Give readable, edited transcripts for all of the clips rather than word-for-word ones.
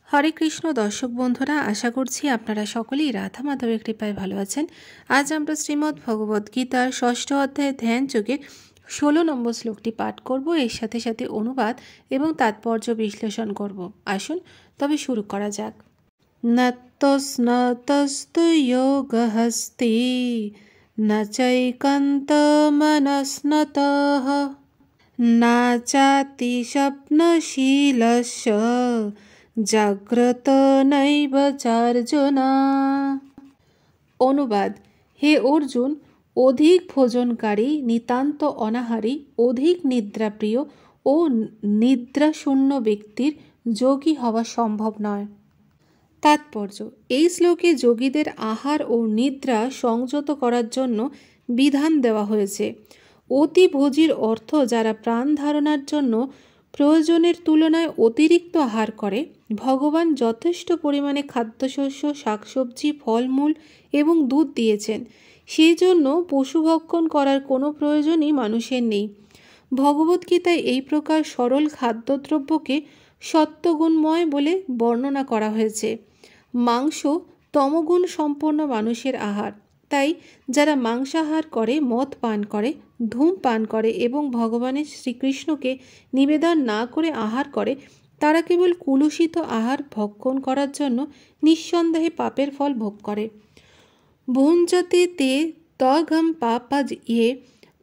হরে কৃষ্ণ দর্শক বন্ধুরা, আশা করছি আপনারা সকলেই রাধা মাধবের কৃপায় ভালো আছেন। আজ আমরা শ্রীমদ্ ভগবদ্গীতার 6ষ্ঠ অধ্যায়ে ধ্যান যোগে 16 নম্বর শ্লোকটি পাঠ করব। এর সাথে সাথে অনুবাদ এবং তাৎপর্য বিশ্লেষণ করব। আসুন তবে শুরু করা যাক। নতস্নতস্তু যোগহস্তি না চৈকান্তমনস্নতঃ না চাতি স্বপ্নশীলস্য জাগ্রত নৈব চার্জনা। অনুবাদ: হে অর্জুন, অধিক ভোজনকারী, নিতান্ত অনাহারী, অধিক নিদ্রাপ্রিয় ও নিদ্রাশূন্য ব্যক্তির যোগী হওয়া সম্ভব নয়। তাৎপর্য: এই শ্লোকে যোগীদের আহার ও নিদ্রা সংযত করার জন্য বিধান দেওয়া হয়েছে। অতিভোজীর অর্থ যারা প্রাণ ধারণার জন্য প্রয়োজনের তুলনায় অতিরিক্ত আহার করে। ভগবান যথেষ্ট পরিমাণে খাদ্যশস্য, শাকসবজি, ফলমূল এবং দুধ দিয়েছেন, সেই জন্য পশুভক্ষণ করার কোনো প্রয়োজনই মানুষের নেই। ভগবদ্গীতায় এই প্রকার সরল খাদ্যদ্রব্যকে সত্ত্বগুণময় বলে বর্ণনা করা হয়েছে। মাংস তমগুণ সম্পন্ন মানুষের আহার, তাই যারা মাংসাহার করে, মদ পান করে, ধূম পান করে এবং ভগবানের শ্রীকৃষ্ণকে নিবেদন না করে আহার করে, তারা কেবল কুলুষিত আহার ভক্ষণ করার জন্য নিঃসন্দেহে পাপের ফল ভোগ করে। ভুঞ্জতে তে তঘম পাপাজ ইয়ে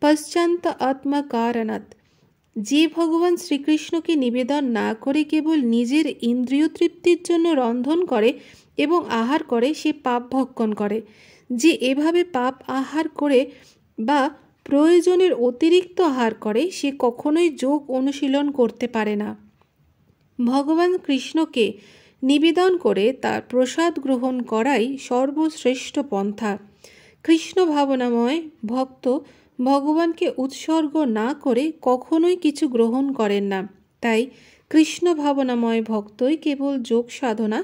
পশ্চান্ত আত্মকারণাৎ। যে ভগবান শ্রীকৃষ্ণকে নিবেদন না করে কেবল নিজের ইন্দ্রিয় তৃপ্তির জন্য রন্ধন করে এবং আহার করে, সে পাপ ভক্ষণ করে। যে এভাবে পাপ আহার করে বা প্রয়োজনের অতিরিক্ত আহার করে, সে কখনোই যোগ অনুশীলন করতে পারে না। ভগবান কৃষ্ণকে নিবেদন করে তার প্রসাদ গ্রহণ করাই সর্বশ্রেষ্ঠ পন্থা। কৃষ্ণ ভাবনাময় ভক্ত ভগবানকে উৎসর্গ না করে কখনোই কিছু গ্রহণ করেন না। তাই কৃষ্ণ ভাবনাময় ভক্তই কেবল যোগ সাধনা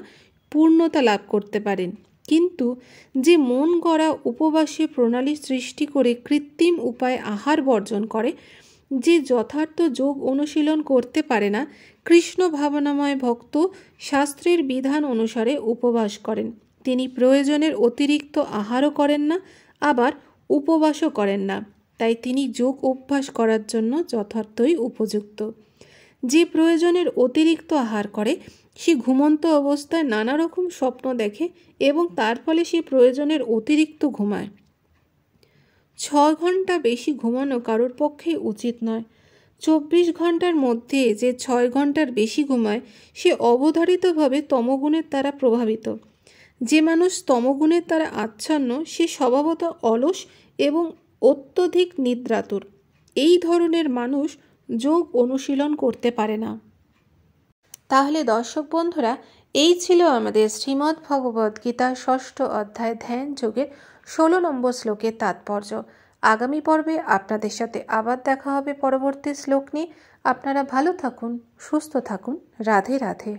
পূর্ণতা লাভ করতে পারেন। কিন্তু যে মন গড়া উপবাসে প্রণালী সৃষ্টি করে কৃত্রিম উপায়ে আহার বর্জন করে, যে যথার্থ যোগ অনুশীলন করতে পারে না, কৃষ্ণ ভাবনাময় ভক্ত শাস্ত্রের বিধান অনুসারে উপবাস করেন। তিনি প্রয়োজনের অতিরিক্ত আহারও করেন না, আবার উপবাসও করেন না। তাই তিনি যোগ অভ্যাস করার জন্য যথার্থই উপযুক্ত। যে প্রয়োজনের অতিরিক্ত আহার করে, সে ঘুমন্ত অবস্থায় নানা রকম স্বপ্ন দেখে এবং তার ফলে সে প্রয়োজনের অতিরিক্ত ঘুমায়। 6 ঘন্টা বেশি ঘুমানো কারোর পক্ষেই উচিত নয়। 24 ঘন্টার মধ্যে যে 6 ঘন্টার বেশি ঘুমায়, সে অবধারিতভাবে তমগুণের দ্বারা প্রভাবিত। যে মানুষ তমগুণের দ্বারা আচ্ছন্ন, সে স্বভাবত অলস এবং অত্যধিক নিদ্রাতুর। এই ধরনের মানুষ যোগ অনুশীলন করতে পারে না। তাহলে দর্শক বন্ধুরা, এই ছিল আমাদের শ্রীমদ্ ভগবদ্গীতার 6ষ্ঠ অধ্যায় ধ্যান যোগের 16 নম্বর শ্লোকের তাৎপর্য। আগামী পর্বে আপনাদের সাথে আবার দেখা হবে পরবর্তী শ্লোক নিয়ে। আপনারা ভালো থাকুন, সুস্থ থাকুন। রাধে রাধে।